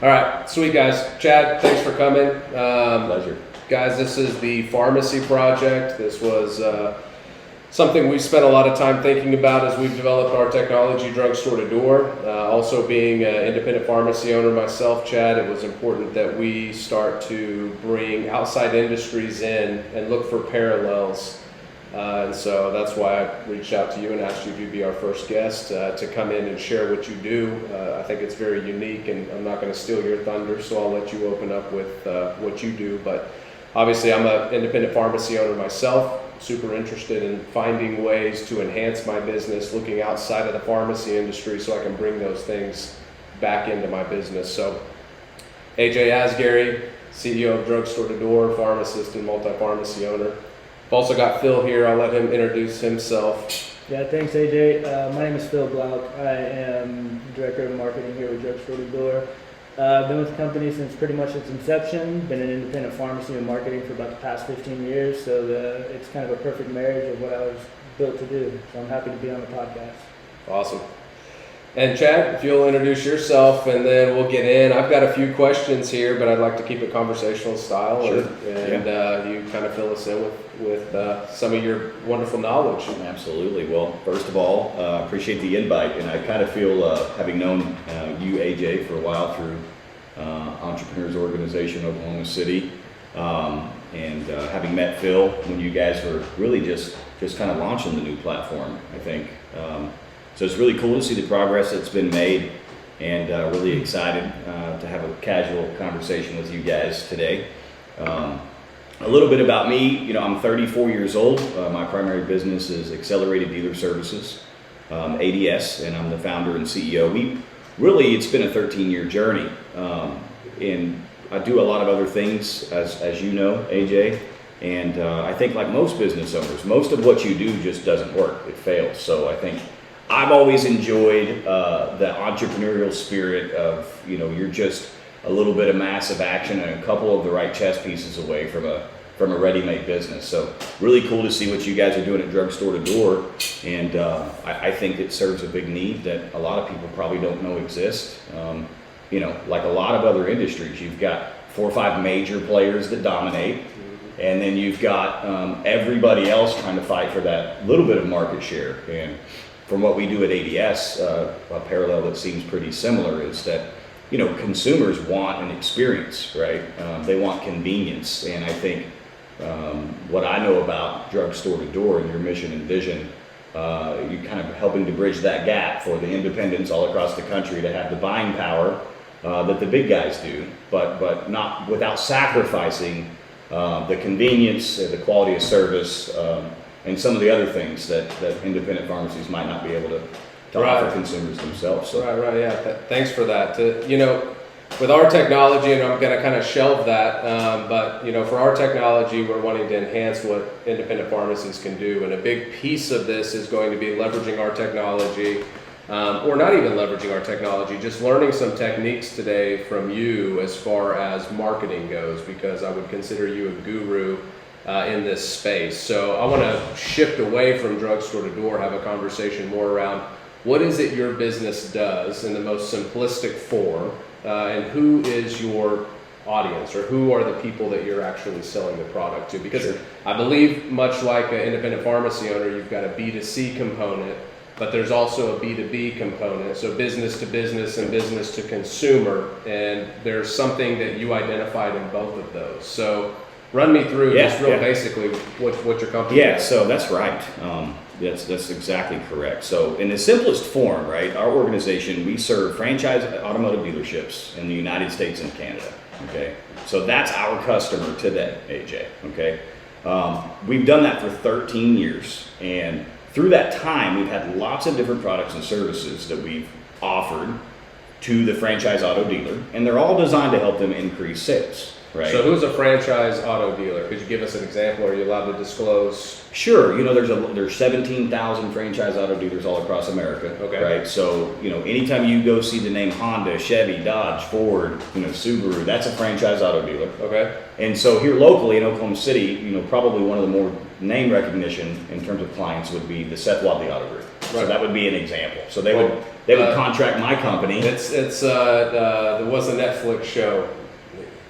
All right, sweet guys. Chad, thanks for coming. Pleasure. Guys, this is the pharmacy project. This was something we spent a lot of time thinking about as we've developed our technology, drugstore to door. Also being an independent pharmacy owner myself, Chad, it was important that we start to bring outside industries in and look for parallels. And so that's why I reached out to you and asked you to be our first guest to come in and share what you do. I think it's very unique, and I'm not going to steal your thunder, so I'll let you open up with what you do. But obviously, I'm an independent pharmacy owner myself, super interested in finding ways to enhance my business, looking outside of the pharmacy industry so I can bring those things back into my business. So AJ Asgary, CEO of Drugstore to Door, pharmacist and multi-pharmacy owner. I've also got Phil here. I'll let him introduce himself. Yeah, thanks AJ. My name is Phil Glauc. I am Director of Marketing here with Drugstore to Door. I've been with the company since pretty much its inception. Been an independent pharmacy and marketing for about the past 15 years, so it's kind of a perfect marriage of what I was built to do. So I'm happy to be on the podcast. Awesome. And Chad, if you'll introduce yourself and then we'll get in. I've got a few questions here, but I'd like to keep it conversational style. Sure. And you kind of fill us in with some of your wonderful knowledge. Absolutely. Well, first of all, appreciate the invite, and I kind of feel, having known you, AJ, for a while through Entrepreneurs Organization Oklahoma City, and having met Phil when you guys were really just kind of launching the new platform, I think. So it's really cool to see the progress that's been made, and really excited to have a casual conversation with you guys today. A little bit about me, I'm 34 years old. My primary business is Accelerated Dealer Services, ADS, and I'm the founder and CEO. It's been a 13-year journey, and I do a lot of other things, as you know, AJ, and I think like most business owners, most of what you do just doesn't work, it fails. So I think I've always enjoyed the entrepreneurial spirit of, you're just a little bit of massive action and a couple of the right chess pieces away from a ready-made business. So really cool to see what you guys are doing at Drugstore to Door, and I think it serves a big need that a lot of people probably don't know exists. Like a lot of other industries, you've got 4 or 5 major players that dominate, and then you've got everybody else trying to fight for that little bit of market share. And from what we do at ADS, a parallel that seems pretty similar is that, consumers want an experience, right? They want convenience. And I think what I know about Drugstore to Door and your mission and vision, you're kind of helping to bridge that gap for the independents all across the country to have the buying power that the big guys do, but not without sacrificing the convenience, the quality of service, and some of the other things that independent pharmacies might not be able to offer consumers themselves. So. Right, yeah. Thanks for that. With our technology, and I'm going to kind of shelve that, but for our technology, we're wanting to enhance what independent pharmacies can do, and a big piece of this is going to be leveraging our technology, or not even leveraging our technology, just learning some techniques today from you as far as marketing goes, because I would consider you a guru in this space. So I want to shift away from Drugstore to Door, have a conversation more around what is it your business does in the most simplistic form, and who is your audience, or who are the people that you're actually selling the product to? Because I believe, much like an independent pharmacy owner, you've got a B2C component, but there's also a B2B component, so business to business and business to consumer, and there's something that you identified in both of those. So run me through basically what your company does. So that's right. That's exactly correct. So in the simplest form, right, our organization, we serve franchise automotive dealerships in the United States and Canada, okay? So that's our customer today, AJ, okay? We've done that for 13 years, and through that time, we've had lots of different products and services that we've offered to the franchise auto dealer, and they're all designed to help them increase sales. Right. So who's a franchise auto dealer? Could you give us an example? Are you allowed to disclose? Sure. There's 17,000 franchise auto dealers all across America. Okay. Right. So, anytime you go see the name Honda, Chevy, Dodge, Ford, Subaru, that's a franchise auto dealer. Okay. And so here locally in Oklahoma City, probably one of the more name recognition in terms of clients would be the Seth Wadley Auto Group. Right. So that would be an example. So they They would contract my company. There was a Netflix show.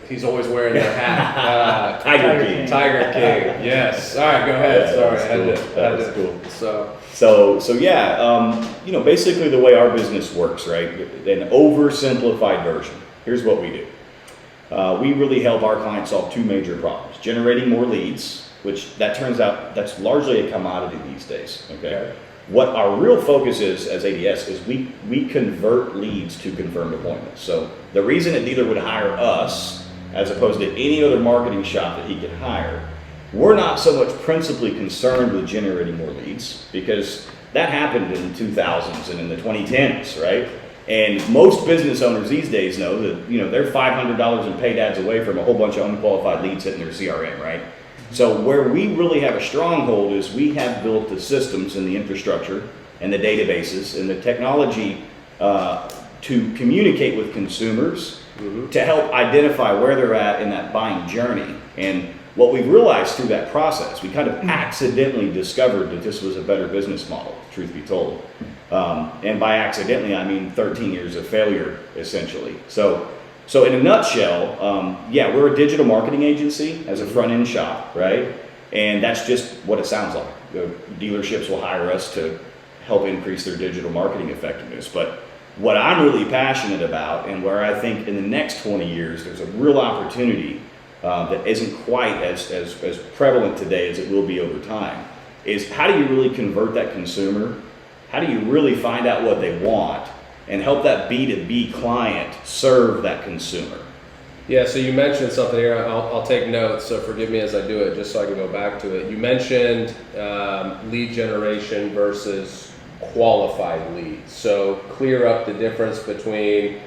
He's always wearing the hat. Tiger King. Tiger King. Yes. All right, go ahead. Yeah, Sorry, that's cool. So Yeah, basically the way our business works, right? An oversimplified version. Here's what we do. We really help our clients solve two major problems: generating more leads, which that turns out that's largely a commodity these days. Okay. What our real focus is as ADS is we convert leads to confirmed appointments. So the reason a dealer would hire us as opposed to any other marketing shop that he could hire, we're not so much principally concerned with generating more leads, because that happened in the 2000s and in the 2010s, right? And most business owners these days know that, they're $500 in paid ads away from a whole bunch of unqualified leads hitting their CRM, right? So where we really have a stronghold is we have built the systems and the infrastructure and the databases and the technology to communicate with consumers, to help identify where they're at in that buying journey. And what we've realized through that process, we kind of accidentally discovered that this was a better business model, truth be told. And by accidentally, I mean 13 years of failure, essentially. So in a nutshell, we're a digital marketing agency as a front-end shop, right? And that's just what it sounds like. The dealerships will hire us to help increase their digital marketing effectiveness. But what I'm really passionate about, and where I think in the next 20 years there's a real opportunity that isn't quite as prevalent today as it will be over time, is how do you really convert that consumer? How do you really find out what they want and help that B2B client serve that consumer? Yeah, so you mentioned something here. I'll take notes, so forgive me as I do it, just so I can go back to it. You mentioned lead generation versus qualified leads. So clear up the difference between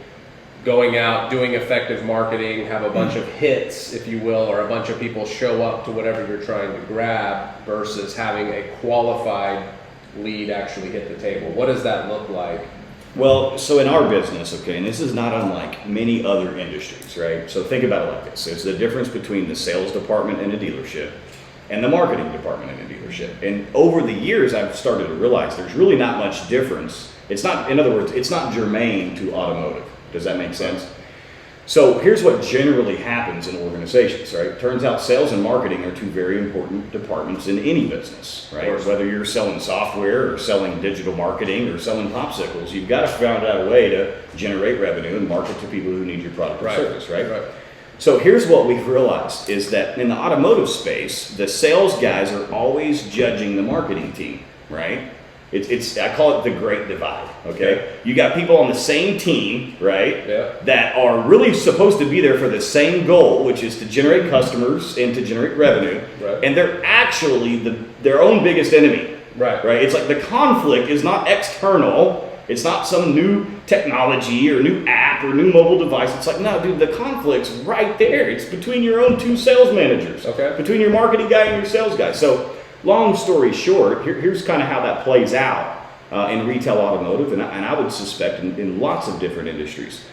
going out, doing effective marketing, have a bunch of hits, if you will, or a bunch of people show up to whatever you're trying to grab, versus having a qualified lead actually hit the table. What does that look like? Well, so in our business, okay, and this is not unlike many other industries, right? So think about it like this. It's the difference between the sales department in a dealership and the marketing department in a dealership. And over the years, I've started to realize there's really not much difference. It's not, in other words, it's not germane to automotive. Does that make sense? So here's what generally happens in organizations, right? Turns out sales and marketing are two very important departments in any business, right? Whether you're selling software or selling digital marketing or selling popsicles, you've got to find out a way to generate revenue and market to people who need your product or service, right? So here's what we've realized is that in the automotive space, the sales guys are always judging the marketing team, right? I call it the great divide, okay? You got people on the same team, right? Yeah. That are really supposed to be there for the same goal, which is to generate customers and to generate revenue. Right. And they're actually their own biggest enemy. Right. It's like the conflict is not external. It's not some new technology or new app or new mobile device. It's like, no, dude, the conflict's right there. It's between your own two sales managers. Okay. Between your marketing guy and your sales guy. So long story short, here's kind of how that plays out in retail automotive, and I would suspect in lots of different industries.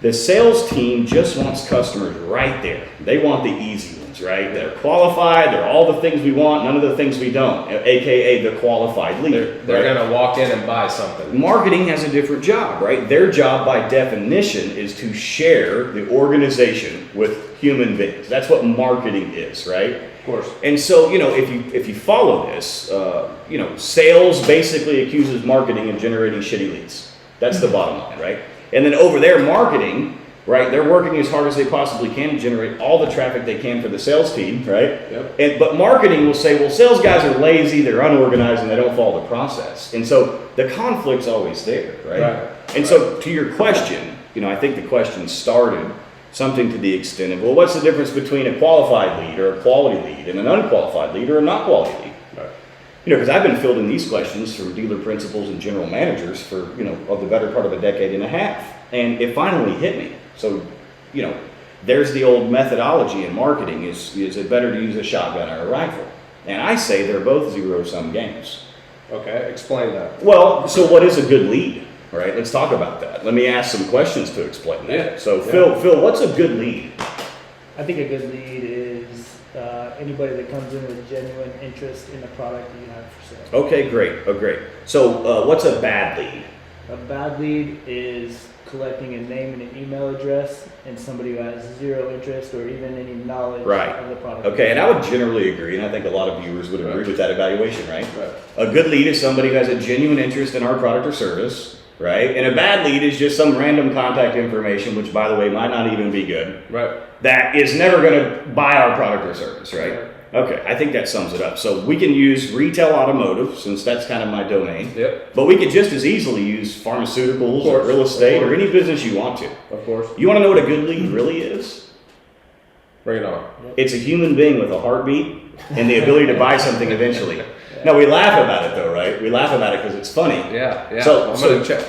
The sales team just wants customers right there. They want the easy ones, right? They're qualified, they're all the things we want, none of the things we don't, aka the qualified lead. They're going to walk in and buy something. Marketing has a different job, right? Their job by definition is to share the organization with human beings. That's what marketing is, right? Of course. And so, if you follow this, sales basically accuses marketing of generating shitty leads. That's the bottom line, right? And then over there, marketing, right? They're working as hard as they possibly can to generate all the traffic they can for the sales team, right? Yep. But marketing will say, well, sales guys are lazy, they're unorganized, and they don't follow the process. And so the conflict's always there, right? And so to your question, I think the question started something to the extent of, well, what's the difference between a qualified lead or a quality lead and an unqualified lead or a not quality lead? Right. Because I've been fielding these questions from dealer principals and general managers for, of the better part of a decade and a half. And it finally hit me. So, there's the old methodology in marketing is it better to use a shotgun or a rifle? And I say they're both zero-sum games. Okay, explain that. Well, so what is a good lead? Right, let's talk about that. Let me ask some questions to explain that. Yeah. So, Phil, what's a good lead? I think a good lead is anybody that comes in with genuine interest in the product that you have for sale. Okay, great. Oh, great. So, what's a bad lead? A bad lead is collecting a name and an email address and somebody who has zero interest or even any knowledge Right. of the product. Okay, and I would generally agree, and I think a lot of viewers would agree Right. with that evaluation, right? Right. A good lead is somebody who has a genuine interest in our product or service, right? And a bad lead is just some random contact information, which by the way might not even be good, Right. that is never going to buy our product or service, right? Okay, I think that sums it up. So we can use retail automotive, since that's kind of my domain. Yep. But we could just as easily use pharmaceuticals Of or course. real estate Of or course. any business you want to. Of course. You want to know what a good lead really is? Bring it on. It's a human being with a heartbeat and the ability to buy something eventually. Now we laugh about it though, right? We laugh about it because it's funny. Yeah. Yeah. So- I'm so- gonna check.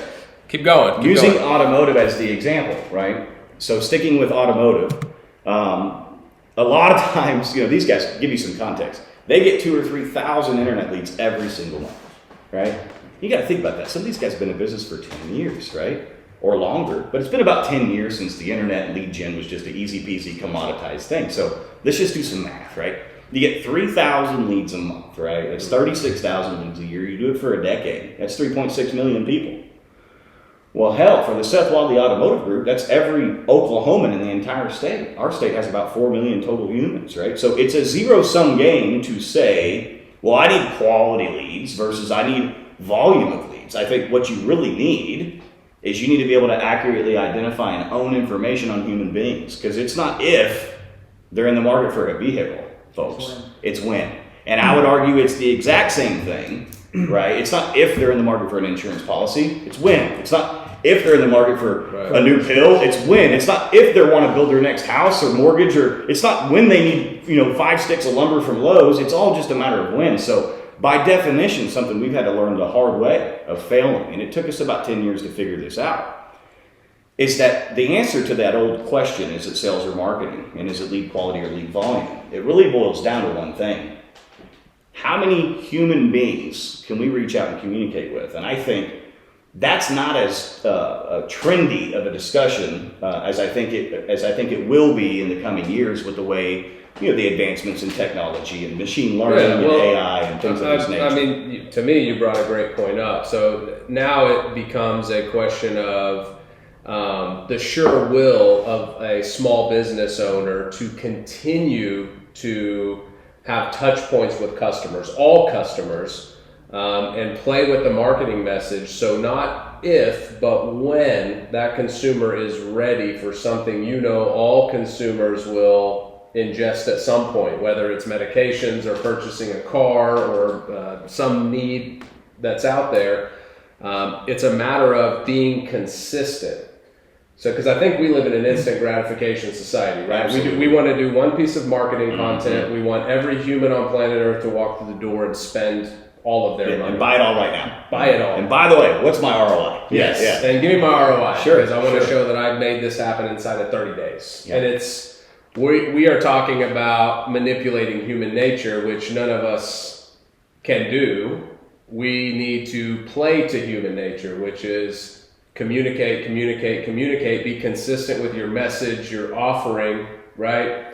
Keep going. Keep Using going. automotive as the example, right? So sticking with automotive, a lot of times, these guys, give you some context, they get 2,000 or 3,000 internet leads every single month, right? You got to think about that. Some of these guys have been in business for 10 years, right? Or longer, but it's been about 10 years since the internet lead gen was just an easy peasy commoditized thing. So let's just do some math, right? You get 3,000 leads a month, right? That's 36,000 leads a year. You do it for a decade. That's 3.6 million people. Well, hell, for the Seth Wadley Automotive Group, that's every Oklahoman in the entire state. Our state has about 4 million total humans, right? So it's a zero-sum game to say, well, I need quality leads versus I need volume of leads. I think what you really need is you need to be able to accurately identify and own information on human beings, because it's not if they're in the market for a vehicle, folks. It's when. And I would argue it's the exact same thing, right? It's not if they're in the market for an insurance policy, it's when. It's not if they're in the market for Right. a new pill, it's when. It's not if they want to build their next house or mortgage, or it's not when they need 5 sticks of lumber from Lowe's. It's all just a matter of when. So by definition, something we've had to learn the hard way of failing, and it took us about 10 years to figure this out, is that the answer to that old question, is it sales or marketing, and is it lead quality or lead volume, it really boils down to one thing. How many human beings can we reach out and communicate with? And I think that's not as trendy of a discussion as I think it will be in the coming years with the way the advancements in technology and machine learning and AI and things of this nature. I mean, to me, you brought a great point up. So now it becomes a question of the sure will of a small business owner to continue to have touch points with customers, all customers, and play with the marketing message. So not if, but when that consumer is ready for something, all consumers will ingest at some point, whether it's medications or purchasing a car or some need that's out there. It's a matter of being consistent. So, because I think we live in an instant gratification society, right? We want to do one piece of marketing content. We want every human on planet Earth to walk through the door and spend all of their money. And buy it all right now. Buy it all. And by the way, what's my ROI? Yes. Yeah. And give me my ROI. Sure, Because I want to sure. show that I've made this happen inside of 30 days. Yeah. And we are talking about manipulating human nature, which none of us can do. We need to play to human nature, which is communicate, be consistent with your message, your offering, right?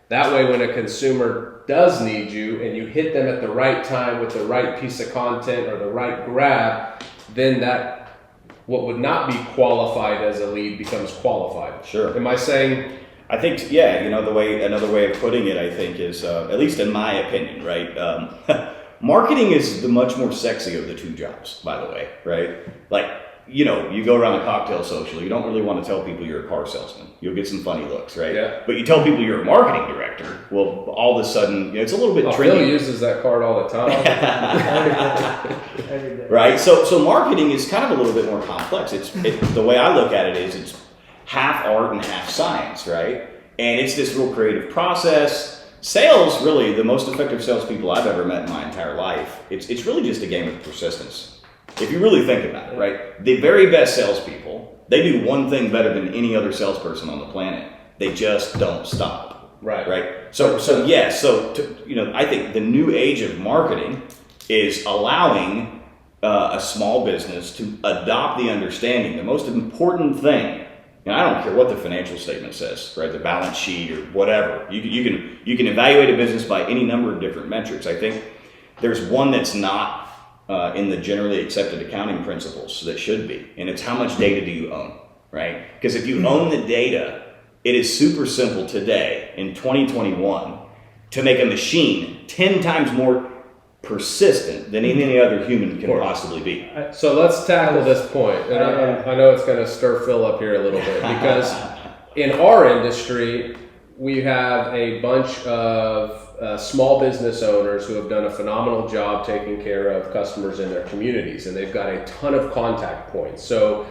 That way, when a consumer does need you and you hit them at the right time with the right piece of content or the right grab, then that what would not be qualified as a lead becomes qualified. Sure. Am I saying? I think, another way of putting it, I think, is, at least in my opinion, right? Marketing is the much more sexy of the two jobs, by the way, right? Like, you go around a cocktail social, you don't really want to tell people you're a car salesman. You'll get some funny looks, right? Yeah. But you tell people you're a marketing director, well, all of a sudden, it's a little bit Phil trendy. uses that card all the time. Every day. Right? So marketing is kind of a little bit more complex. The way I look at it is it's half art and half science, right? And it's this real creative process. Sales, really, the most effective salespeople I've ever met in my entire life, it's really just a game of persistence. If you really think about it, right? The very best salespeople, they do one thing better than any other salesperson on the planet. They just don't stop. Right. Right. So I think the new age of marketing is allowing a small business to adopt the understanding. The most important thing, and I don't care what the financial statement says, right? The balance sheet or whatever. You can evaluate a business by any number of different metrics. I think there's one that's not in the generally accepted accounting principles that should be, and it's how much data do you own, right? Because if you own the data, it is super simple today in 2021 to make a machine 10 times more persistent than any other human can possibly be. So let's tackle this point, and I know it's going to stir Phil up here a little bit, because in our industry, we have a bunch of small business owners who have done a phenomenal job taking care of customers in their communities, and they've got a ton of contact points. So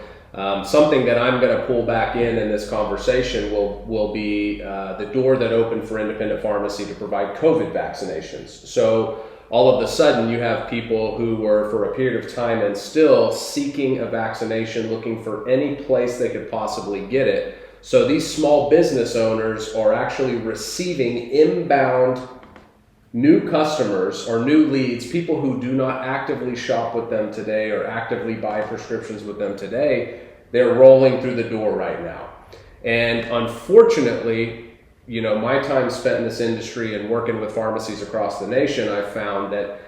something that I'm going to pull back in this conversation will be the door that opened for independent pharmacy to provide COVID vaccinations. So all of a sudden you have people who were for a period of time and still seeking a vaccination, looking for any place they could possibly get it. So these small business owners are actually receiving inbound new customers or new leads, people who do not actively shop with them today or actively buy prescriptions with them today. They're rolling through the door right now. And unfortunately, my time spent in this industry and working with pharmacies across the nation, I found that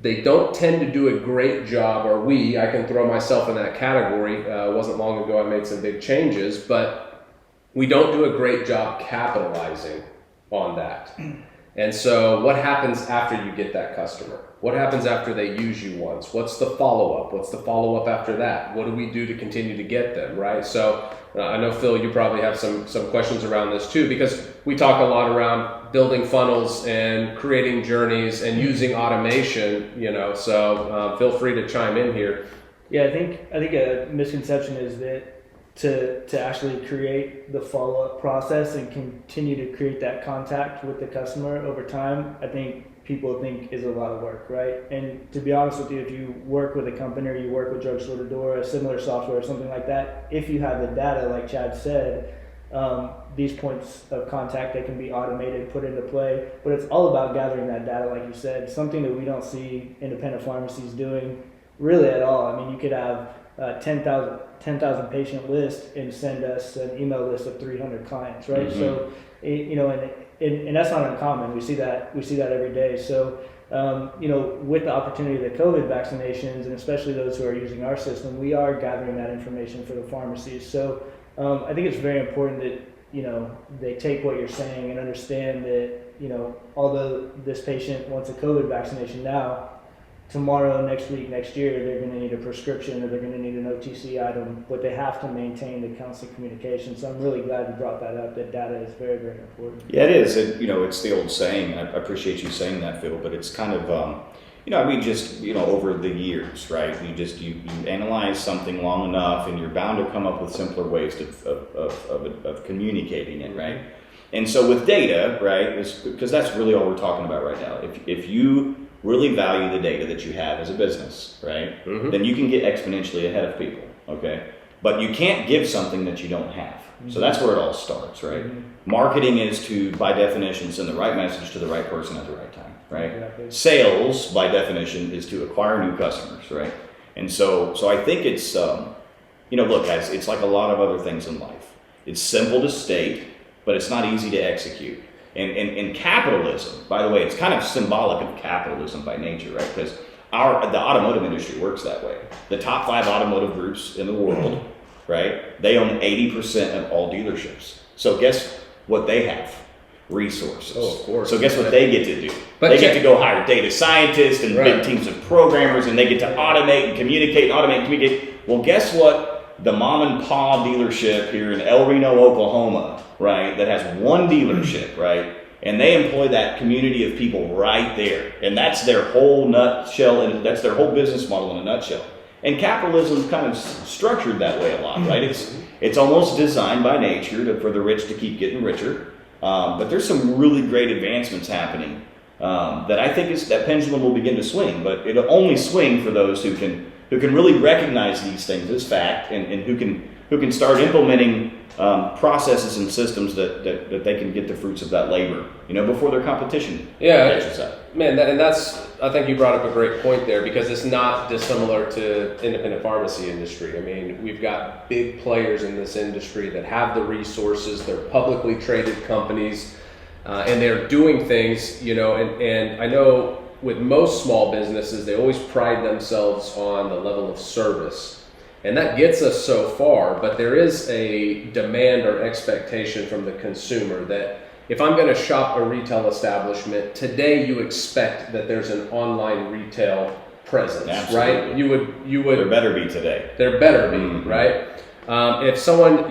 they don't tend to do a great job, or I can throw myself in that category. It wasn't long ago I made some big changes, but we don't do a great job capitalizing on that. And so what happens after you get that customer? What happens after they use you once? What's the follow-up? What's the follow-up after that? What do we do to continue to get them, right? So I know, Phil, you probably have some questions around this too, because we talk a lot around building funnels and creating journeys and using automation, so feel free to chime in here. Yeah, I think a misconception is that to actually create the follow-up process and continue to create that contact with the customer over time, I think people think is a lot of work, right? And to be honest with you, if you work with a company or you work with Drugstore to Door, a similar software or something like that, if you have the data, like Chad said, these points of contact that can be automated, put into play, but it's all about gathering that data, like you said, something that we don't see independent pharmacies doing really at all. I mean, you could have 10,000 patient list and send us an email list of 300 clients, right? Mm-hmm. So, and that's not uncommon. We see that every day. So, with the opportunity of the COVID vaccinations, and especially those who are using our system, we are gathering that information for the pharmacies. So, I think it's very important that, they take what you're saying and understand that, although this patient wants a COVID vaccination now, tomorrow, next week, next year, they're going to need a prescription or they're going to need an OTC item, but they have to maintain the constant communication. So I'm really glad you brought that up, that data is very, very important. Yeah, it is. It's the old saying. I appreciate you saying that, Phil, but it's kind of, over the years, right? You analyze something long enough and you're bound to come up with simpler ways of communicating it, right? And so with data, right, because that's really all we're talking about right now. If you really value the data that you have as a business, right? Mm-hmm. Then you can get exponentially ahead of people, okay? But you can't give something that you don't have. Mm-hmm. So that's where it all starts, right? Mm-hmm. Marketing is to, by definition, send the right message to the right person at the right time, right? Exactly. Sales, by definition, is to acquire new customers, right? And so I think it's, look, guys, it's like a lot of other things in life. It's simple to state, but it's not easy to execute. And capitalism, by the way, it's kind of symbolic of capitalism by nature, right? Because the automotive industry works that way. The top 5 automotive groups in the world, right? They own 80% of all dealerships. So guess what they have? Resources. Oh, of course. So guess what they get to do? They get to go hire data scientists and big teams of programmers, and they get to automate and communicate. Well, guess what? The mom and pop dealership here in El Reno, Oklahoma, right, that has one dealership, right, and they employ that community of people right there, and that's their whole nutshell, and that's their whole business model in a nutshell. And capitalism is kind of structured that way a lot, right? It's almost designed by nature for the rich to keep getting richer, but there's some really great advancements happening that I think that pendulum will begin to swing, but it'll only swing for those who can really recognize these things as fact and who can start implementing processes and systems that they can get the fruits of that labor, before their competition catches up. Man, I think you brought up a great point there, because it's not dissimilar to independent pharmacy industry. I mean, we've got big players in this industry that have the resources. They're publicly traded companies, and they're doing things, and I know with most small businesses, they always pride themselves on the level of service. And that gets us so far, but there is a demand or expectation from the consumer that if I'm going to shop a retail establishment, today you expect that there's an online retail presence, Absolutely. right? You would. There better be today. There better be, right? If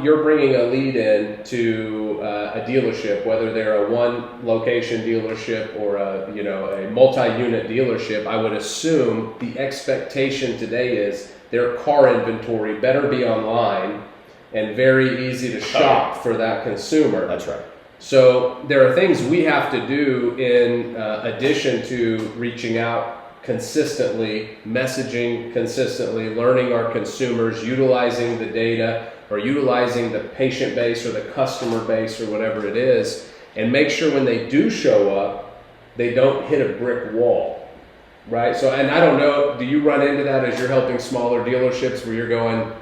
you're bringing a lead in to a dealership, whether they're a one location dealership or a multi-unit dealership, I would assume the expectation today is their car inventory better be online and very easy to shop for that consumer. That's right. So there are things we have to do in addition to reaching out consistently, messaging consistently, learning our consumers, utilizing the data or utilizing the patient base or the customer base or whatever it is, and make sure when they do show up, they don't hit a brick wall, right? So, and I don't know, do you run into that as you're helping smaller dealerships where you're going,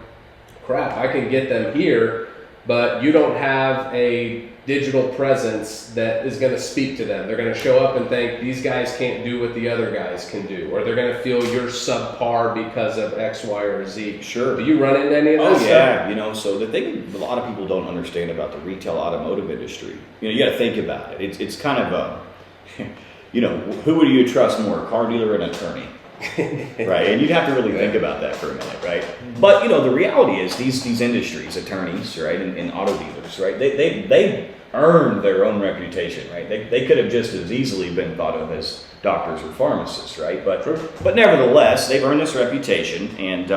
crap, I can get them here, but you don't have a digital presence that is going to speak to them. They're going to show up and think these guys can't do what the other guys can do, or they're going to feel you're subpar because of X, Y, or Z. Sure. Do you run into any of that stuff? Yeah, so the thing a lot of people don't understand about the retail automotive industry, you got to think about it. It's kind of a, who would you trust more, a car dealer or an attorney? Right, and you'd have to really think about that for a minute, right? But the reality is these industries, attorneys, right, and auto dealers, right, they earn their own reputation, right? They could have just as easily been thought of as doctors or pharmacists, right? But nevertheless, they've earned this reputation, and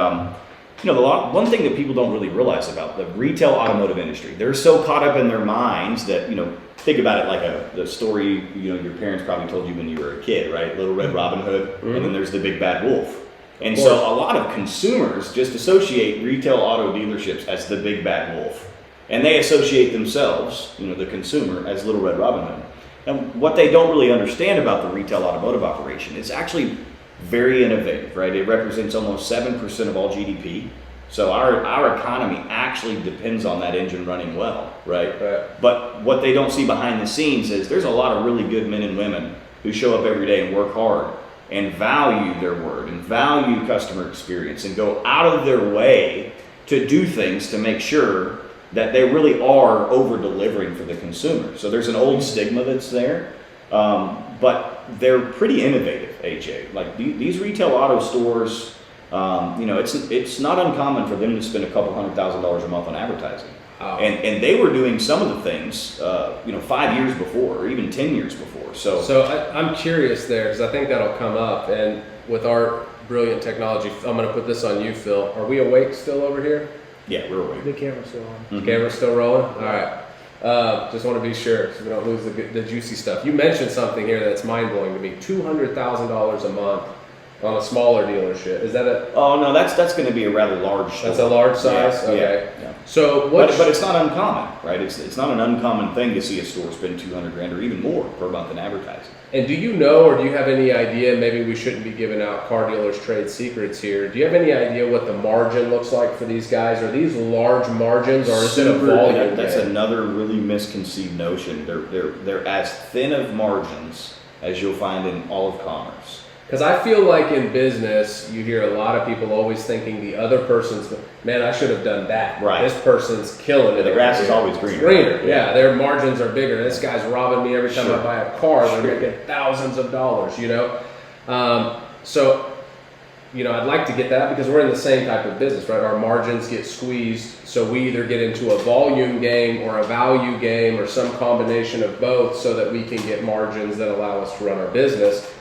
one thing that people don't really realize about the retail automotive industry, they're so caught up in their minds that think about it like the story your parents probably told you when you were a kid, right? Little Red Robin Hood, and then there's the Big Bad Wolf. And so a lot of consumers just associate retail auto dealerships as the Big Bad Wolf, and they associate themselves, the consumer, as Little Red Robin Hood. And what they don't really understand about the retail automotive operation is actually very innovative, right? It represents almost 7% of all GDP. So our economy actually depends on that engine running well, right? But what they don't see behind the scenes is there's a lot of really good men and women who show up every day and work hard and value their word and value customer experience and go out of their way to do things to make sure that they really are over-delivering for the consumer. So there's an old stigma that's there, but they're pretty innovative, AJ. Like these retail auto stores, it's not uncommon for them to spend a couple $100,000 a month on advertising. Oh. And they were doing some of the things, 5 years before or even 10 years before. So I'm curious there because I think that'll come up. And with our brilliant technology, I'm going to put this on you, Phil. Are we awake still over here? Yeah, we're awake. The camera's still on. Mm-hmm. Camera's still rolling? All right. Just want to be sure so we don't lose the juicy stuff. You mentioned something here that's mind-blowing to me. $200,000 a month on a smaller dealership. Is that a... Oh, no, that's going to be a rather large store. That's a large size? Yeah, okay. Yeah. So but it's not uncommon, right? It's not an uncommon thing to see a store spend $200,000 or even more per month in advertising. And do you know, or do you have any idea, maybe we shouldn't be giving out car dealers' trade secrets here, do you have any idea what the margin looks like for these guys? Are these large margins, or is it a volume? That's another really misconceived notion. They're as thin of margins as you'll find in all of commerce. Because I feel like in business, you hear a lot of people always thinking the other person's, man, I should have done that. Right. This person's killing it. The grass is always greener. It's greener, yeah. Their margins are bigger. This guy's robbing me every time I buy a car. They're making thousands of dollars, So, I'd like to get that because we're in the same type of business, right? Our margins get squeezed, so we either get into a volume game or a value game or some combination of both so that we can get margins that allow us to run our business.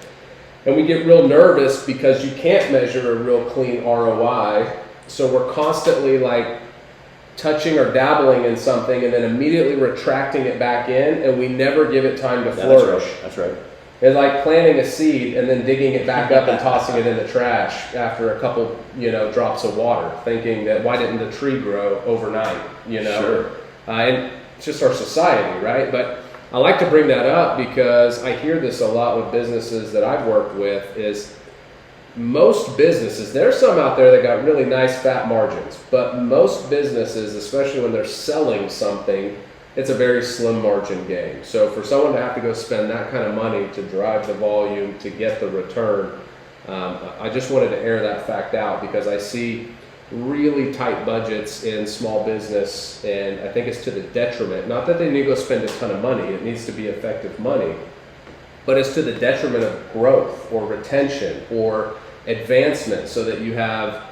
And we get real nervous because you can't measure a real clean ROI. So we're constantly like touching or dabbling in something and then immediately retracting it back in, and we never give it time to flourish. That's right. It's like planting a seed and then digging it back up and tossing it in the trash after a couple, drops of water, thinking that why didn't the tree grow overnight, Sure. And it's just our society, right? But I like to bring that up because I hear this a lot with businesses that I've worked with is most businesses, there's some out there that got really nice fat margins, but most businesses, especially when they're selling something, it's a very slim margin game. So for someone to have to go spend that kind of money to drive the volume to get the return, I just wanted to air that fact out because I see really tight budgets in small business, and I think it's to the detriment, not that they need to go spend a ton of money, it needs to be effective money, but it's to the detriment of growth or retention or advancement, so that you have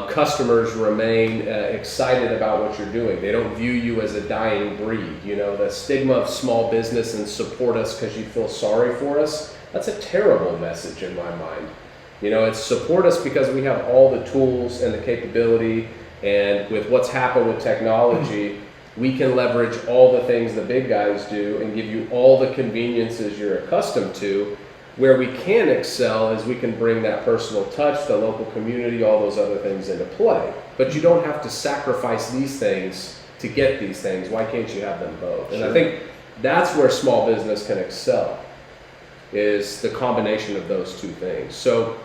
customers remain excited about what you're doing. They don't view you as a dying breed. You know, the stigma of small business and support us because you feel sorry for us, that's a terrible message in my mind. You know, it's support us because we have all the tools and the capability, and with what's happened with technology, we can leverage all the things the big guys do and give you all the conveniences you're accustomed to. Where we can excel is we can bring that personal touch, the local community, all those other things into play. But you don't have to sacrifice these things to get these things. Why can't you have them both? And I think that's where small business can excel, is the combination of those two things. So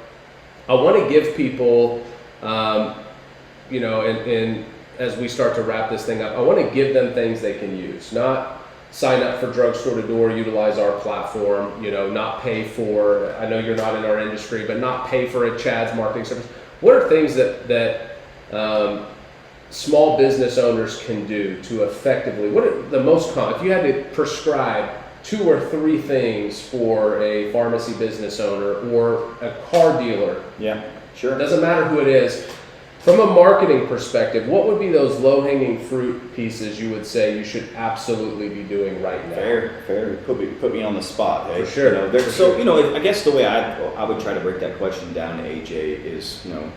I want to give people, you know, and as we start to wrap this thing up, I want to give them things they can use, not sign up for drugstore to door, utilize our platform, you know, not pay for, I know you're not in our industry, but not pay for a Chad's marketing service. What are things that small business owners can do to effectively, what are the most common, if you had to prescribe 2 or 3 things for a pharmacy business owner or a car dealer? Yeah, sure. It doesn't matter who it is. From a marketing perspective, what would be those low-hanging fruit pieces you would say you should absolutely be doing right now? Fair. Put me on the spot. Hey? For sure. You know, so, you know, I guess the way I would try to break that question down to AJ is, you know,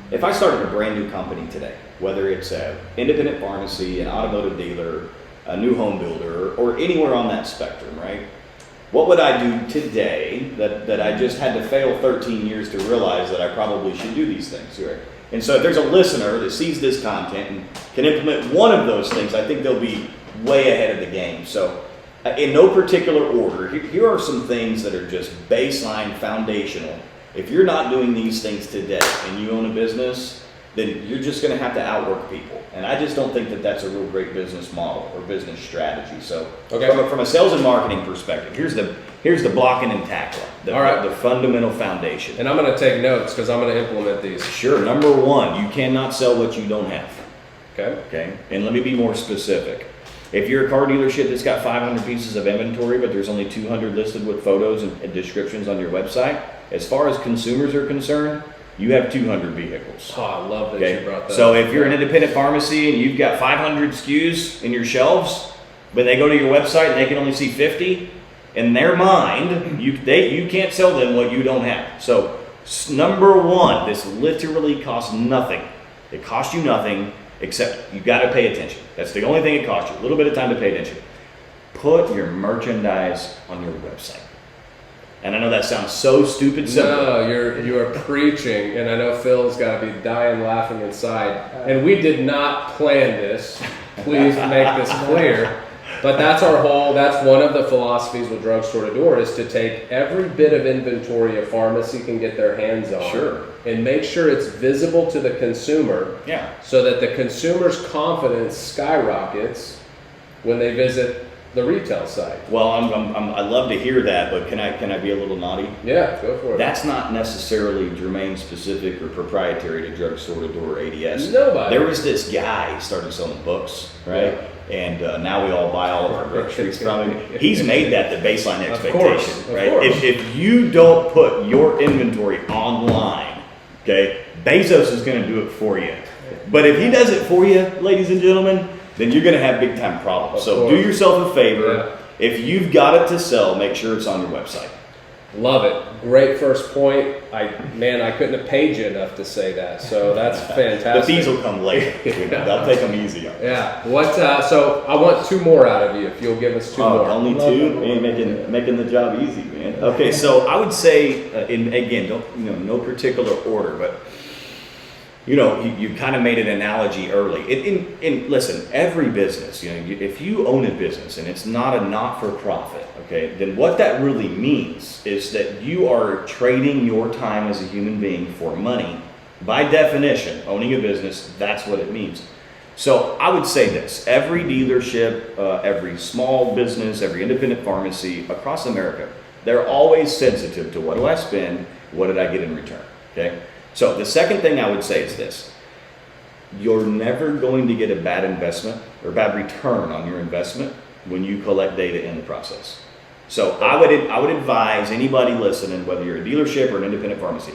if I started a brand new company today, whether it's an independent pharmacy, an automotive dealer, a new home builder, or anywhere on that spectrum, right? What would I do today that I just had to fail 13 years to realize that I probably should do these things, right? And so if there's a listener that sees this content and can implement one of those things, I think they'll be way ahead of the game. So in no particular order, here are some things that are just baseline, foundational. If you're not doing these things today and you own a business, then you're just going to have to outwork people. And I just don't think that that's a real great business model or business strategy. So from a sales and marketing perspective, here's the blocking and tackling, the fundamental foundation. And I'm going to take notes because I'm going to implement these. Sure. Number 1, you cannot sell what you don't have. Okay. And let me be more specific. If you're a car dealership that's got 500 pieces of inventory, but there's only 200 listed with photos and descriptions on your website, as far as consumers are concerned, you have 200 vehicles. Oh, I love that you brought that So up. if you're an independent pharmacy and you've got 500 SKUs in your shelves, but they go to your website and they can only see 50, in their mind, you can't sell them what you don't have. So number 1, this literally costs nothing. It costs you nothing, except you got to pay attention. That's the only thing it costs you, a little bit of time to pay attention. Put your merchandise on your website. And I know that sounds so stupid simple. No, you are preaching, and I know Phil's got to be dying laughing inside. And we did not plan this. Please make this clear. But that's one of the philosophies with drugstore to door, is to take every bit of inventory a pharmacy can get their hands on. Sure. And make sure it's visible to the consumer. Yeah. So that the consumer's confidence skyrockets when they visit the retail site. Well, I love to hear that, but can I be a little naughty? Yeah, go for it. That's not necessarily germane specific or proprietary to drugstore to door ADS. Nobody. There was this guy, he started selling books, right? Yeah. And now we all buy all of our groceries from him. He's made that the baseline expectation, of right? course. If you don't put your inventory online, okay, Bezos is going to do it for you. But if he does it for you, ladies and gentlemen, then you're going to have big time problems. So do yourself a favor. Yeah. If you've got it to sell, make sure it's on your website. Love it. Great first point. I couldn't have paid you enough to say that. So that's fantastic. The fees will come later. They'll take them easy on you. Yeah. So I want 2 more out of you, if you'll give us 2 more. Only 2? Man, making the job easy, man. Okay, so I would say, no particular order, but you kind of made an analogy early. Listen, every business, if you own a business and it's not a not-for-profit, okay, then what that really means is that you are trading your time as a human being for money. By definition, owning a business, that's what it means. So I would say this, every dealership, every small business, every independent pharmacy across America, they're always sensitive to what do I spend, what did I get in return, okay? So the second thing I would say is this, you're never going to get a bad investment or bad return on your investment when you collect data in the process. So I would advise anybody listening, whether you're a dealership or an independent pharmacy,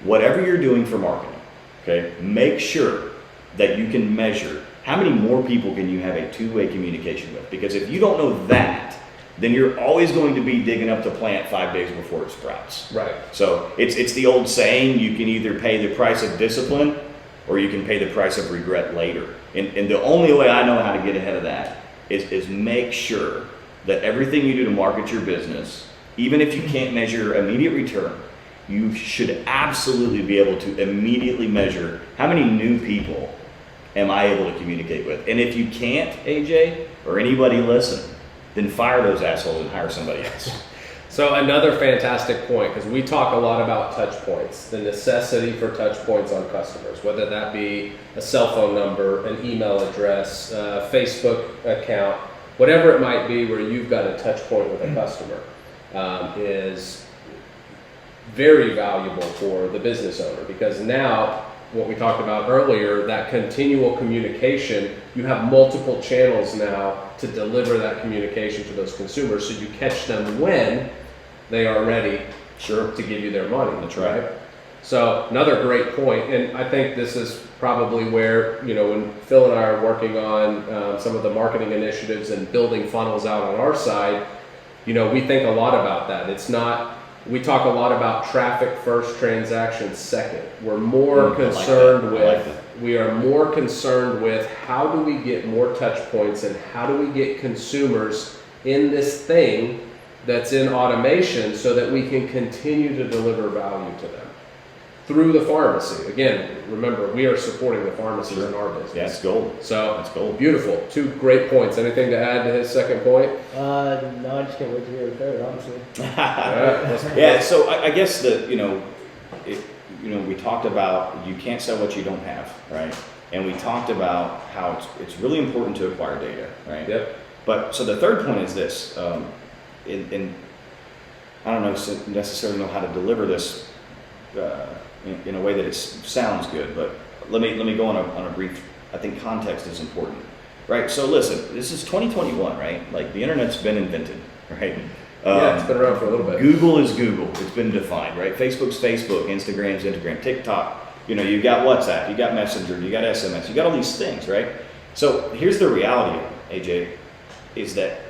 whatever you're doing for marketing, okay, make sure that you can measure how many more people can you have a two-way communication with. Because if you don't know that, then you're always going to be digging up the plant 5 days before it sprouts. Right. So it's the old saying, you can either pay the price of discipline or you can pay the price of regret later. And the only way I know how to get ahead of that is make sure that everything you do to market your business, even if you can't measure immediate return, you should absolutely be able to immediately measure how many new people am I able to communicate with. And if you can't, AJ, or anybody listen, then fire those assholes and hire somebody else. So another fantastic point, because we talk a lot about touch points, the necessity for touch points on customers, whether that be a cell phone number, an email address, a Facebook account, whatever it might be where you've got a touch point with a customer, is very valuable for the business owner, because now, what we talked about earlier, that continual communication, you have multiple channels now to deliver that communication to those consumers, so you catch them when they are ready to give you their money. That's right. So another great point, and I think this is probably where, when Phil and I are working on some of the marketing initiatives and building funnels out on our side, we think a lot about that. It's not, we talk a lot about traffic first, transaction second. We're more concerned we are more concerned with how do we get more touch points and how do we get consumers in this thing that's in automation so that we can continue to deliver value to them through the pharmacy. Again, remember, we are supporting the pharmacies in our business. Yeah, it's gold. So that's gold. Beautiful. Two great points. Anything to add to his second point? No, I just can't wait to hear the third, honestly. Yeah, so I guess that, we talked about you can't sell what you don't have, right? And we talked about how it's really important to acquire data, right? Yep. But so the third point is this, in I don't know necessarily know how to deliver this in a way that it sounds good, but let me go on a brief. I think context is important, right? So listen, this is 2021, right? Like the internet's been invented, right? Yeah, it's been around for a little bit. Google is Google. It's been defined, right? Facebook's Facebook, Instagram's Instagram, TikTok. You got WhatsApp, you got Messenger, you got SMS, you got all these things, right? So here's the reality, AJ, is that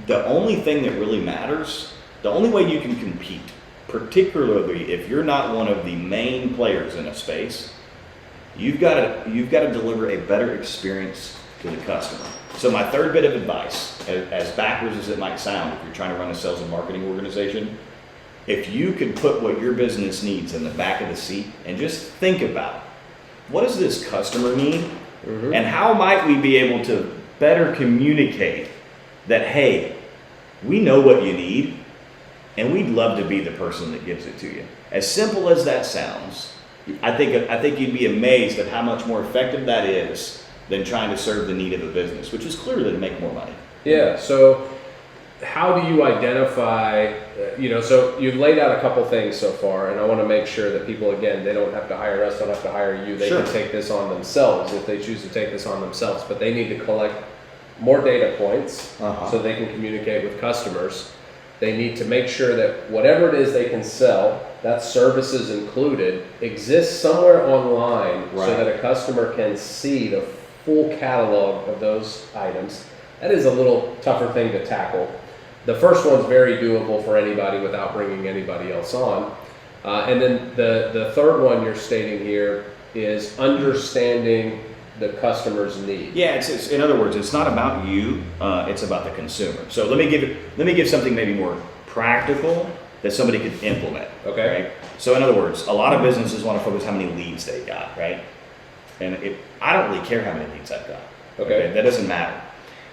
the only thing that really matters, the only way you can compete, particularly if you're not one of the main players in a space, you've got to deliver a better experience to the customer. So my third bit of advice, as backwards as it might sound, if you're trying to run a sales and marketing organization, if you could put what your business needs in the back of the seat and just think about, what does this customer need? Mm-hmm. And how might we be able to better communicate that, hey, we know what you need and we'd love to be the person that gives it to you. As simple as that sounds, I think you'd be amazed at how much more effective that is than trying to serve the need of a business, which is clearly to make more money. Yeah, so how do you identify, so you've laid out a couple things so far, and I want to make sure that people, again, they don't have to hire us, don't have to hire you. They can take this on themselves if they choose to take this on themselves, but they need to collect more data points so they can communicate with customers. They need to make sure that whatever it is they can sell, that services included, exists somewhere online so that a customer can see the full catalog of those items. That is a little tougher thing to tackle. The first one's very doable for anybody without bringing anybody else on. And then the third one you're stating here is understanding the customer's need. Yeah, it's in other words, it's not about you, it's about the consumer. So let me give something maybe more practical that somebody could implement. Okay. Right? So in other words, a lot of businesses want to focus how many leads they got, right? And I don't really care how many leads I've got. Okay. That doesn't matter.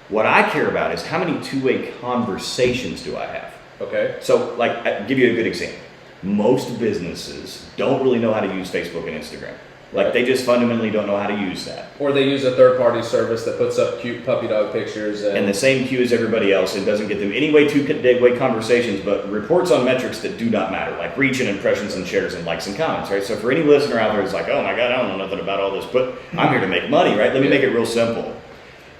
What I care about is how many two-way conversations do I have. Okay. So I'll give you a good example. Most businesses don't really know how to use Facebook and Instagram. Like they just fundamentally don't know how to use that. Or they use a third-party service that puts up cute puppy dog pictures And the same queue as everybody else and doesn't get them anyway two-way conversations, but reports on metrics that do not matter, like reach and impressions and shares and likes and comments, right? So for any listener out there who's like, oh my God, I don't know nothing about all this, but I'm here to make money, right? Let me make it real simple.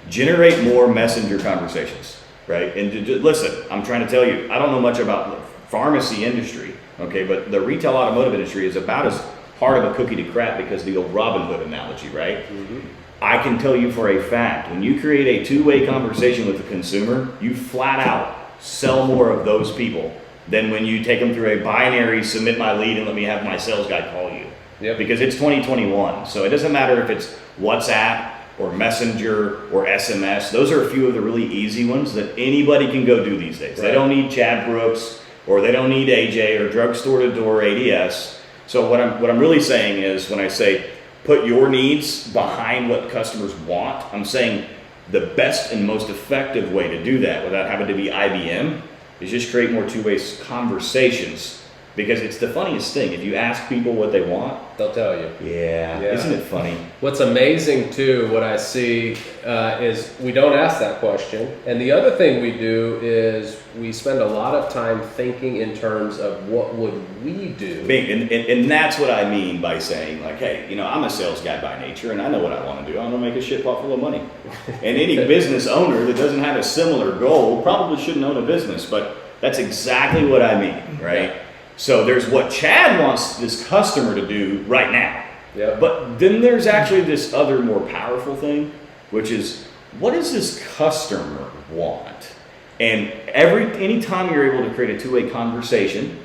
Generate more messenger conversations, right? And listen, I'm trying to tell you, I don't know much about the pharmacy industry, okay, but the retail automotive industry is about as hard of a cookie to crack because the old Robin Hood analogy, right? Mm-hmm. I can tell you for a fact, when you create a two-way conversation with the consumer, you flat out sell more of those people than when you take them through a binary, submit my lead and let me have my sales guy call you. Yep. Because it's 2021, so it doesn't matter if it's WhatsApp or Messenger or SMS. Those are a few of the really easy ones that anybody can go do these days. Right. They don't need Chad Brooks or they don't need AJ or drugstore to door ADS. So what I'm really saying is when I say put your needs behind what customers want, I'm saying the best and most effective way to do that without having to be IBM is just create more two-way conversations. Because it's the funniest thing. If you ask people what they want, they'll tell you. Yeah. Isn't it funny? What's amazing too, what I see is we don't ask that question. And the other thing we do is we spend a lot of time thinking in terms of what would we do. And that's what I mean by saying like, hey, I'm a sales guy by nature and I know what I want to do. I want to make a shit pot full of money. And any business owner that doesn't have a similar goal probably shouldn't own a business. But that's exactly what I mean, right? Yeah. So there's what Chad wants this customer to do right now. Yep. But then there's actually this other more powerful thing, which is what does this customer want? And anytime you're able to create a two-way conversation,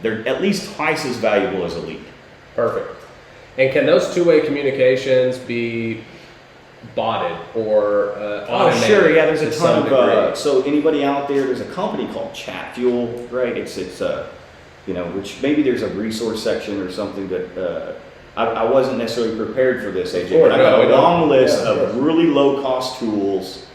they're at least twice as valuable as a lead. Perfect. And can those two-way communications be botted or automated? Oh, sure. Yeah, there's a ton of. So anybody out there, there's a company called Chat Fuel, right? It's which maybe there's a resource section or something that I wasn't necessarily prepared for this, AJ. But I got a long list of really low-cost tools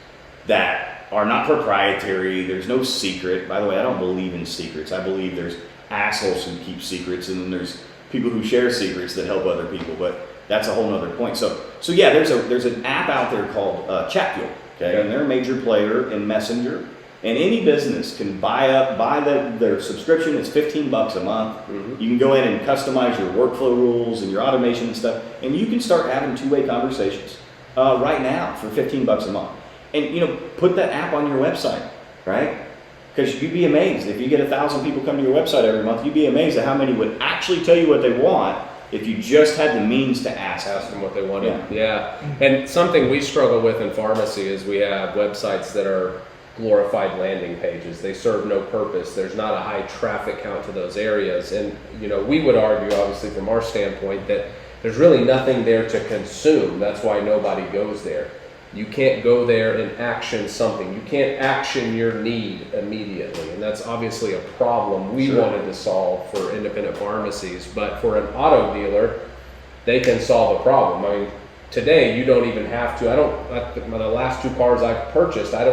that are not proprietary. There's no secret. By the way, I don't believe in secrets. I believe there's assholes who keep secrets, and then there's people who share secrets that help other people. But that's a whole nother point. So yeah, there's an app out there called Chat Fuel. Okay, and they're a major player in Messenger. And any business can buy their subscription. It's $15 a month. Mm-hmm. You can go in and customize your workflow rules and your automation and stuff, and you can start having two-way conversations right now for $15 a month. And put that app on your website, right? Because you'd be amazed if you get 1,000 people come to your website every month. You'd be amazed at how many would actually tell you what they want if you just had the means to ask them what they wanted. Yeah. And something we struggle with in pharmacy is we have websites that are glorified landing pages. They serve no purpose. There's not a high traffic count to those areas. And, we would argue, obviously, from our standpoint, that there's really nothing there to consume. That's why nobody goes there. You can't go there and action something. You can't action your need immediately. And that's obviously a problem we wanted to solve for independent pharmacies. But for an auto dealer, they can solve a problem. I mean, today, you don't even have to. The last 2 cars I've purchased, I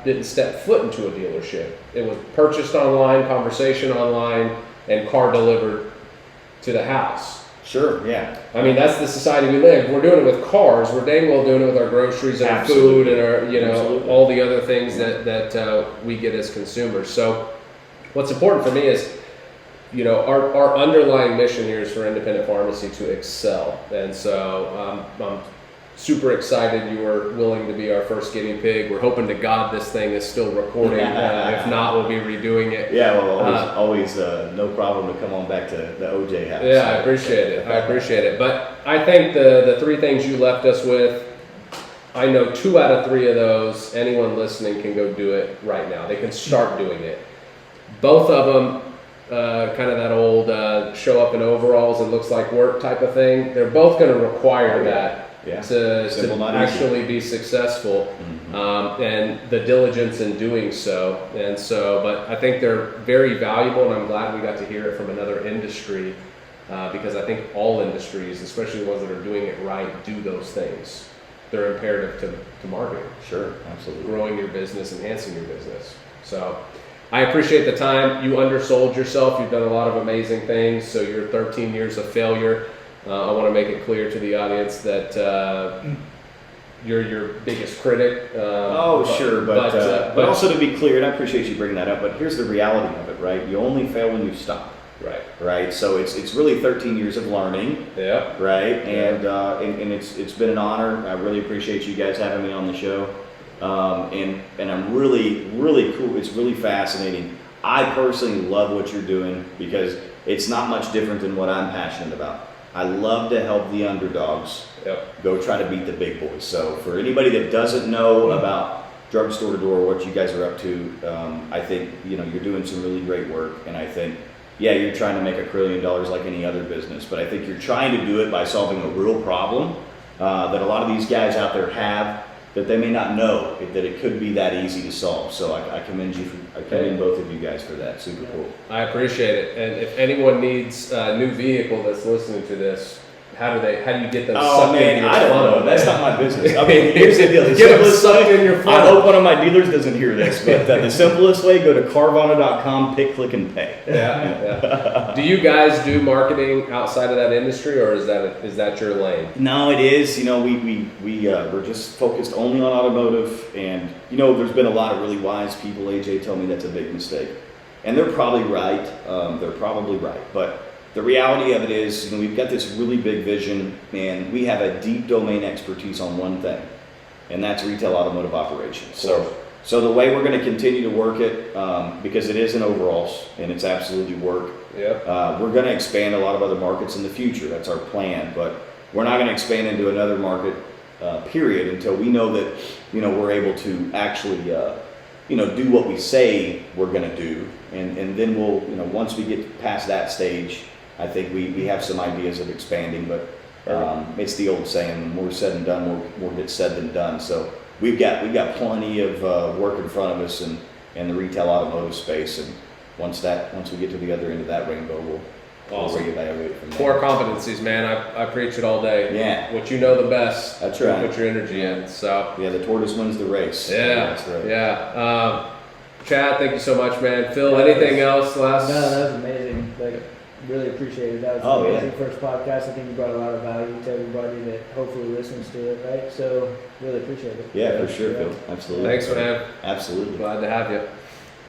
didn't step foot into a dealership. It was purchased online, conversation online, and car delivered to the house. Sure, yeah. I mean, that's the society we live in. We're doing it with cars. We're dang well doing it with our groceries and our food and our, all the other things that we get as consumers. So what's important for me is, our underlying mission here is for independent pharmacy to excel. And so I'm super excited you were willing to be our first guinea pig. We're hoping to God this thing is still recording. If not, we'll be redoing it. Yeah, well, always no problem to come on back to the OJ house. Yeah, I appreciate it. But I think the 3 things you left us with, I know 2 out of 3 of those, anyone listening can go do it right now. They can start doing it. Both of them, kind of that old show up in overalls and looks like work type of thing. They're both going to require that to actually be successful, and the diligence in doing so. And so, but I think they're very valuable, and I'm glad we got to hear it from another industry, because I think all industries, especially the ones that are doing it right, do those things. They're imperative to marketing. Sure, absolutely. Growing your business, enhancing your business. So I appreciate the time. You undersold yourself. You've done a lot of amazing things. So your 13 years of failure I want to make it clear to the audience that you're your biggest critic. Sure, but also to be clear, and I appreciate you bringing that up, but here's the reality of it, right? You only fail when you stop. Right. So it's really 13 years of learning. Yeah. Right. Yeah. And it's been an honor. I really appreciate you guys having me on the show. And I'm really cool. It's really fascinating. I personally love what you're doing because it's not much different than what I'm passionate about. I love to help the underdogs go try to beat the big boys. So for anybody that doesn't know about drugstore to door, what you guys are up to, I think you're doing some really great work, and I think. Yeah, you're trying to make $1 trillion like any other business, but I think you're trying to do it by solving a real problem that a lot of these guys out there have that they may not know that it could be that easy to solve. So I commend you. I commend both of you guys for that. Super cool. I appreciate it. And if anyone needs a new vehicle that's listening to this, how do you get them sucked into your I don't funnel? know. That's not my business. I mean, here's the deal. Get them sucked in your funnel. I hope one of my dealers doesn't hear this, but the simplest way, go to Carvana.com, pick, click, and pay. Yeah. Do you guys do marketing outside of that industry, or is that your lane? No, it is. We're just focused only on automotive, and there's been a lot of really wise people. AJ told me that's a big mistake, and they're probably right. But the reality of it is, we've got this really big vision, and we have a deep domain expertise on one thing, and that's retail automotive operations. So the way we're going to continue to work it, because it is in overalls, and it's absolutely work. Yeah. We're going to expand a lot of other markets in the future. That's our plan, but we're not going to expand into another market, period, until we know that we're able to actually do what we say we're going to do, and then we'll once we get past that stage, I think we have some ideas of expanding, but it's the old saying, more said than done, more gets said than done. So we've got plenty of work in front of us in the retail automotive space, and once we get to the other end of that rainbow, we'll reevaluate from there. Core competencies, man. I preach it all day. Yeah. What you know the best. That's right. Put your energy in. So. Yeah, the tortoise wins the race. Yeah. That's right. Yeah. Chad, thank you so much, man. Phil, anything else last? No, that was amazing. Really appreciate it. That was an amazing first podcast. I think you brought a lot of value to everybody that hopefully listens to it, right? So really appreciate it. Yeah, for sure, Phil. Absolutely. Thanks, man. Absolutely. Glad to have you.